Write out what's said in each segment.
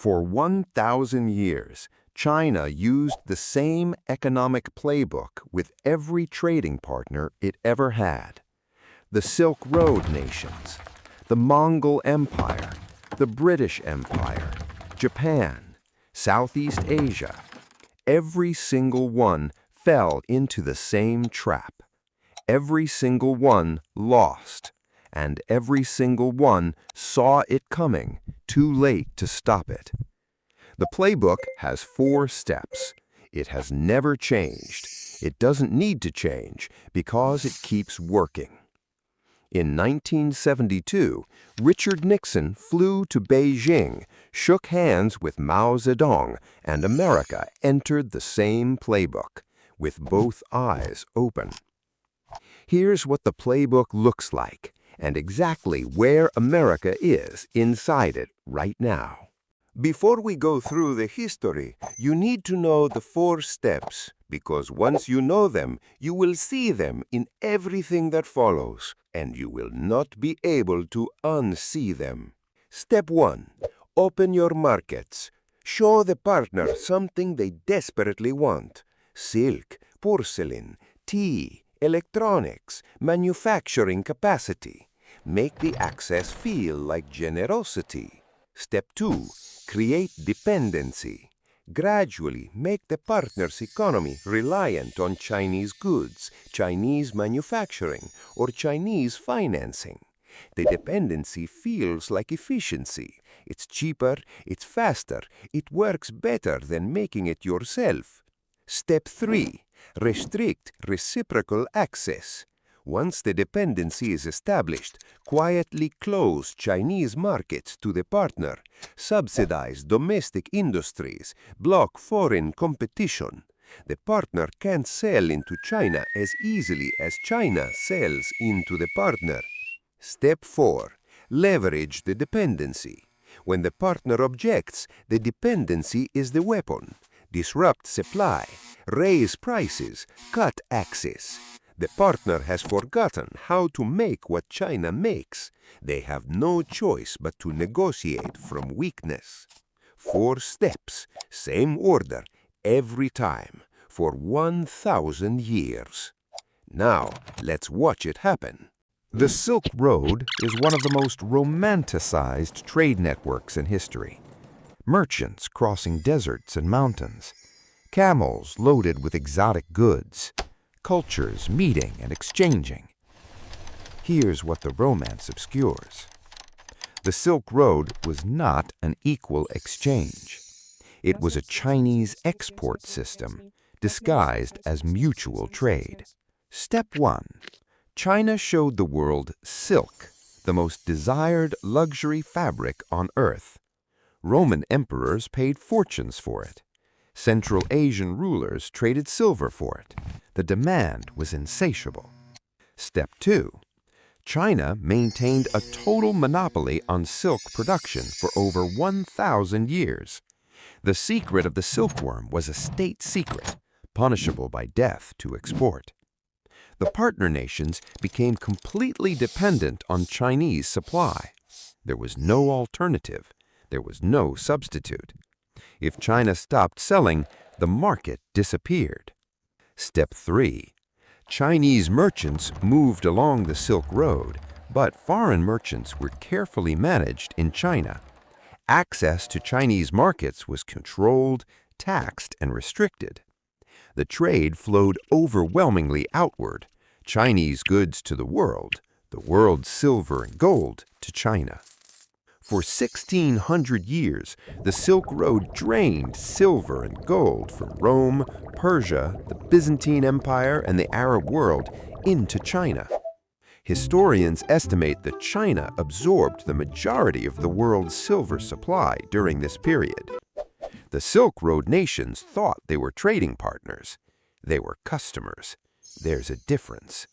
For 1,000 years, China used the same economic playbook with every trading partner it ever had. The Silk Road nations, the Mongol Empire, the British Empire, Japan, Southeast Asia. Every single one fell into the same trap. Every single one lost, and every single one saw it coming, too late to stop it. The playbook has 4 steps. It has never changed. It doesn't need to change because it keeps working. In 1972, Richard Nixon flew to Beijing, shook hands with Mao Zedong, and America entered the same playbook, with both eyes open. Here's what the playbook looks like, and exactly where America is inside it right now. Before we go through the history, you need to know the 4 steps, because once you know them, you will see them in everything that follows, and you will not be able to unsee them. Step 1. Open your markets. Show the partner something they desperately want. Silk, porcelain, tea, electronics, manufacturing capacity. Make the access feel like generosity. Step 2. Create dependency. Gradually make the partner's economy reliant on Chinese goods, Chinese manufacturing, or Chinese financing. The dependency feels like efficiency. It's cheaper, it's faster, it works better than making it yourself. Step 3. Restrict reciprocal access. Once the dependency is established, quietly close Chinese markets to the partner, subsidize domestic industries, block foreign competition. The partner can't sell into China as easily as China sells into the partner. Step 4. Leverage the dependency. When the partner objects, the dependency is the weapon. Disrupt supply, raise prices, cut access. The partner has forgotten how to make what China makes. They have no choice but to negotiate from weakness. 4 steps, same order, every time, for 1,000 years. Now, let's watch it happen. The Silk Road is one of the most romanticized trade networks in history. Merchants crossing deserts and mountains, camels loaded with exotic goods, cultures meeting and exchanging. Here's what the romance obscures. The Silk Road was not an equal exchange. It was a Chinese export system disguised as mutual trade. Step 1. China showed the world silk, the most desired luxury fabric on earth. Roman emperors paid fortunes for it. Central Asian rulers traded silver for it. The demand was insatiable. Step 2. China maintained a total monopoly on silk production for over 1,000 years. The secret of the silkworm was a state secret, punishable by death to export. The partner nations became completely dependent on Chinese supply. There was no alternative. There was no substitute. If China stopped selling, the market disappeared. Step 3. Chinese merchants moved along the Silk Road, but foreign merchants were carefully managed in China. Access to Chinese markets was controlled, taxed, and restricted. The trade flowed overwhelmingly outward, Chinese goods to the world's silver and gold to China. For 1,600 years, the Silk Road drained silver and gold from Rome, Persia, the Byzantine Empire, and the Arab world into China. Historians estimate that China absorbed the majority of the world's silver supply during this period. The Silk Road nations thought they were trading partners. They were customers. There's a difference.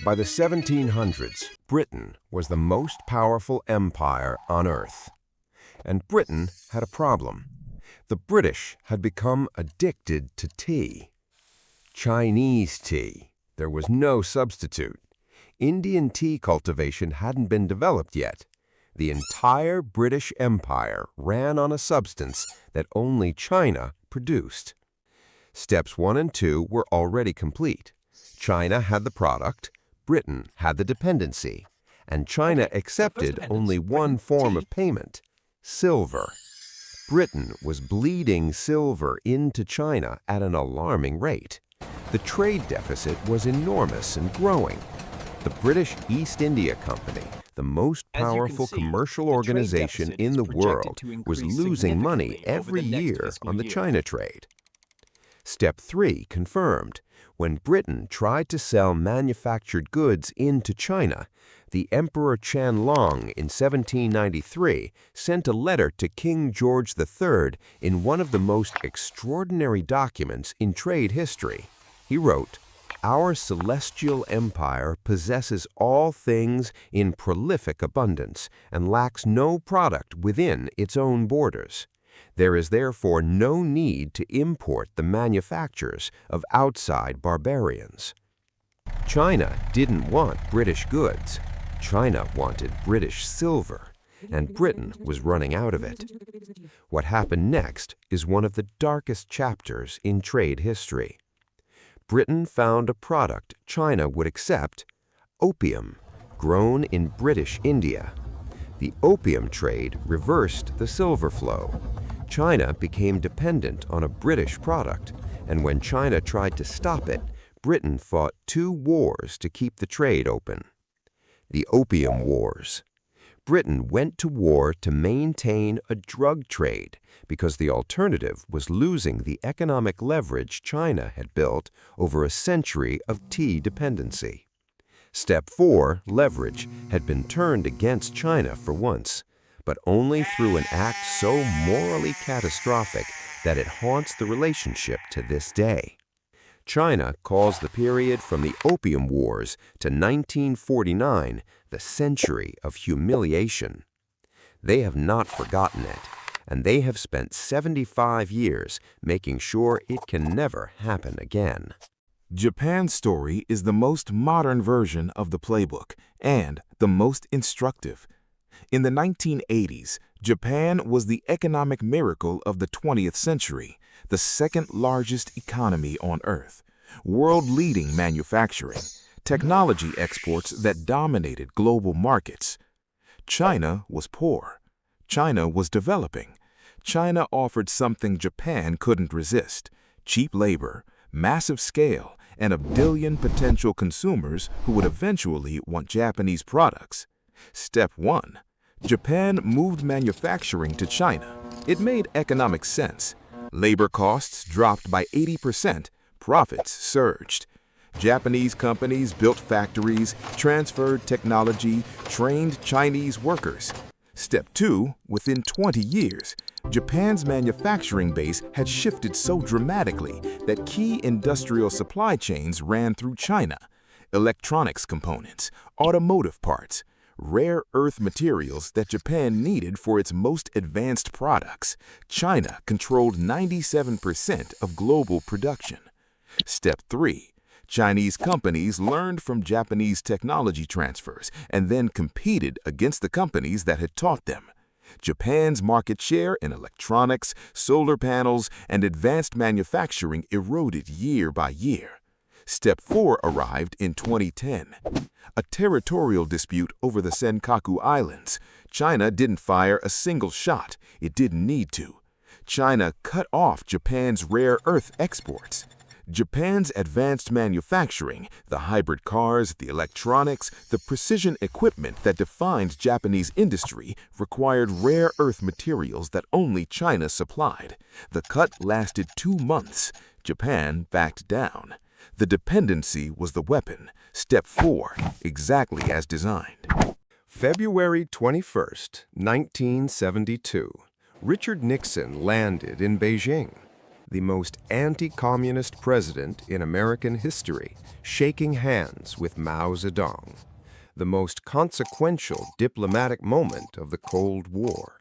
By the 1700s, Britain was the most powerful empire on earth. And Britain had a problem. The British had become addicted to tea. Chinese tea. There was no substitute. Indian tea cultivation hadn't been developed yet. The entire British Empire ran on a substance that only China produced. Steps 1 and 2 were already complete. China had the product, Britain had the dependency, and China accepted only one form of payment: silver. Britain was bleeding silver into China at an alarming rate. The trade deficit was enormous and growing. The British East India Company, the most powerful commercial organization in the world, was losing money every year on the China trade. Step 3 confirmed. When Britain tried to sell manufactured goods into China, the Emperor Qianlong in 1793 sent a letter to King George III in one of the most extraordinary documents in trade history. He wrote, "Our celestial empire possesses all things in prolific abundance and lacks no product within its own borders. There is therefore no need to import the manufactures of outside barbarians." China didn't want British goods. China wanted British silver, and Britain was running out of it. What happened next is one of the darkest chapters in trade history. Britain found a product China would accept: opium, grown in British India. The opium trade reversed the silver flow. China became dependent on a British product, and when China tried to stop it, Britain fought 2 wars to keep the trade open. The Opium Wars. Britain went to war to maintain a drug trade because the alternative was losing the economic leverage China had built over a century of tea dependency. Step 4, leverage, had been turned against China for once, but only through an act so morally catastrophic that it haunts the relationship to this day. China calls the period from the Opium Wars to 1949 the century of humiliation. They have not forgotten it, and they have spent 75 years making sure it can never happen again. Japan's story is the most modern version of the playbook and the most instructive. In the 1980s, Japan was the economic miracle of the 20th century, the second largest economy on Earth, world-leading manufacturing, technology exports that dominated global markets. China was poor. China was developing. China offered something Japan couldn't resist: cheap labor, massive scale, and a billion potential consumers who would eventually want Japanese products. Step 1. Japan moved manufacturing to China. It made economic sense. Labor costs dropped by 80%, profits surged. Japanese companies built factories, transferred technology, trained Chinese workers. Step 2. Within 20 years, Japan's manufacturing base had shifted so dramatically that key industrial supply chains ran through China. Electronics components, automotive parts, rare earth materials that Japan needed for its most advanced products. China controlled 97% of global production. Step 3. Chinese companies learned from Japanese technology transfers and then competed against the companies that had taught them. Japan's market share in electronics, solar panels, and advanced manufacturing eroded year by year. Step 4 arrived in 2010. A territorial dispute over the Senkaku Islands. China didn't fire a single shot. It didn't need to. China cut off Japan's rare earth exports. Japan's advanced manufacturing, the hybrid cars, the electronics, the precision equipment that defined Japanese industry required rare earth materials that only China supplied. The cut lasted 2 months. Japan backed down. The dependency was the weapon. Step 4, exactly as designed. February 21st, 1972, Richard Nixon landed in Beijing, the most anti-communist president in American history, shaking hands with Mao Zedong, the most consequential diplomatic moment of the Cold War.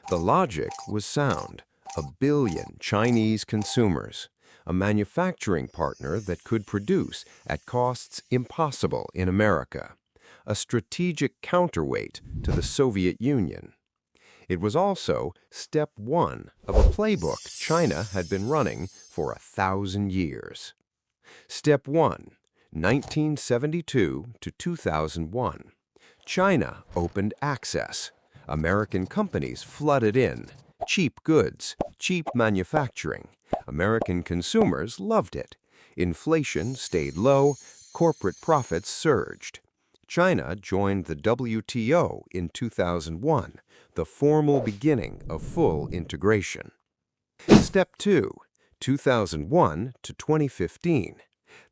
The logic was sound: 1 billion Chinese consumers, a manufacturing partner that could produce at costs impossible in America, a strategic counterweight to the Soviet Union. It was also step one of a playbook China had been running for 1,000 years. Step 1, 1972 to 2001. China opened access. American companies flooded in. Cheap goods, cheap manufacturing. American consumers loved it. Inflation stayed low, corporate profits surged. China joined the WTO in 2001, the formal beginning of full integration. Step 2, 2001 to 2015.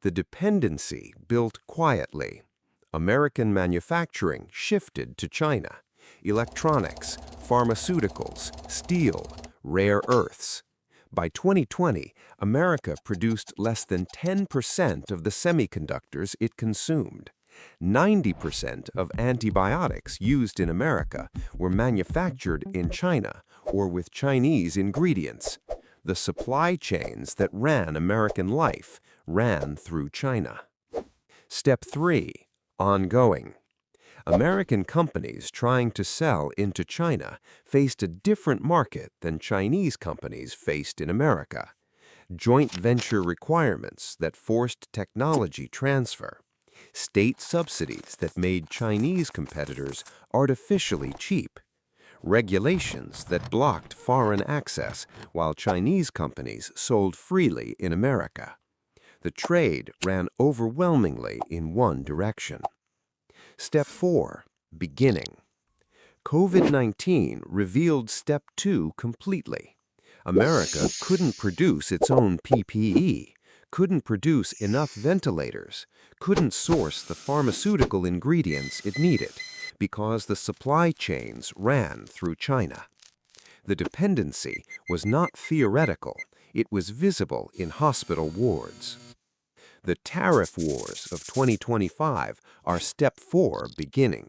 The dependency built quietly. American manufacturing shifted to China. Electronics, pharmaceuticals, steel, rare earths. By 2020, America produced less than 10% of the semiconductors it consumed. 90% of antibiotics used in America were manufactured in China or with Chinese ingredients. The supply chains that ran American life ran through China. Step 3, ongoing. American companies trying to sell into China faced a different market than Chinese companies faced in America. Joint venture requirements that forced technology transfer. State subsidies that made Chinese competitors artificially cheap. Regulations that blocked foreign access while Chinese companies sold freely in America. The trade ran overwhelmingly in one direction. Step 4, beginning. COVID-19 revealed Step 2 completely. America couldn't produce its own PPE, couldn't produce enough ventilators, couldn't source the pharmaceutical ingredients it needed because the supply chains ran through China. The dependency was not theoretical, it was visible in hospital wards. The tariff wars of 2025 are Step 4 beginning.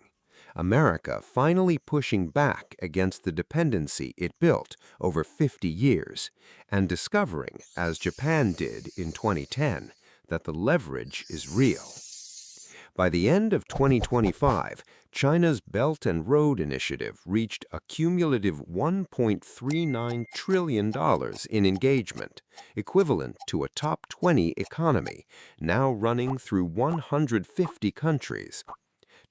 America finally pushing back against the dependency it built over 50 years and discovering, as Japan did in 2010, that the leverage is real. By the end of 2025, China's Belt and Road Initiative reached a cumulative $1.39 trillion in engagement, equivalent to a top 20 economy, now running through 150 countries.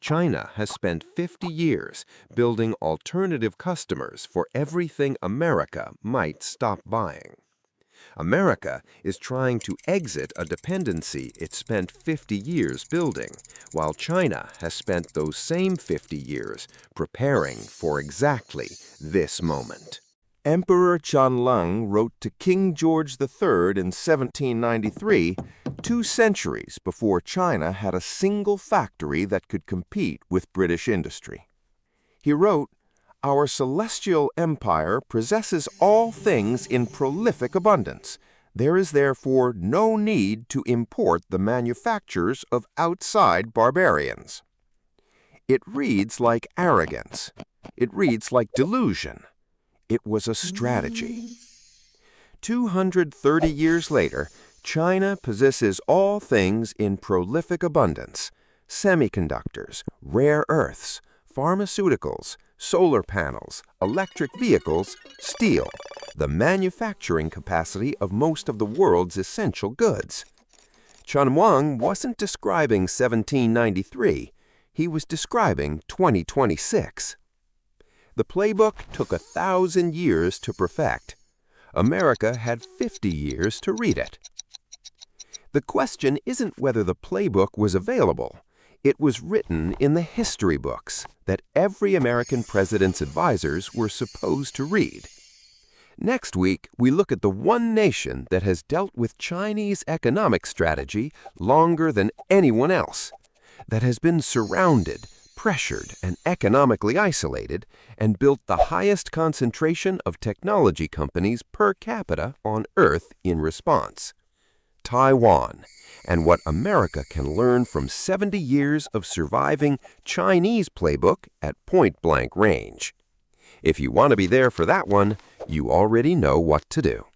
China has spent 50 years building alternative customers for everything America might stop buying. America is trying to exit a dependency it spent 50 years building, while China has spent those same 50 years preparing for exactly this moment. Emperor Qianlong wrote to King George III in 1793, 2 centuries before China had a single factory that could compete with British industry. He wrote, "Our celestial empire possesses all things in prolific abundance. There is therefore no need to import the manufactures of outside barbarians." It reads like arrogance. It reads like delusion. It was a strategy. 230 years later, China possesses all things in prolific abundance: semiconductors, rare earths, pharmaceuticals, solar panels, electric vehicles, steel, the manufacturing capacity of most of the world's essential goods. Qianlong wasn't describing 1793, he was describing 2026. The playbook took 1,000 years to perfect. America had 50 years to read it. The question isn't whether the playbook was available. It was written in the history books that every American president's advisors were supposed to read. Next week, we look at the one nation that has dealt with Chinese economic strategy longer than anyone else, that has been surrounded, pressured, and economically isolated, and built the highest concentration of technology companies per capita on Earth in response. Taiwan, and what America can learn from 70 years of surviving Chinese playbook at point-blank range. If you want to be there for that one, you already know what to do.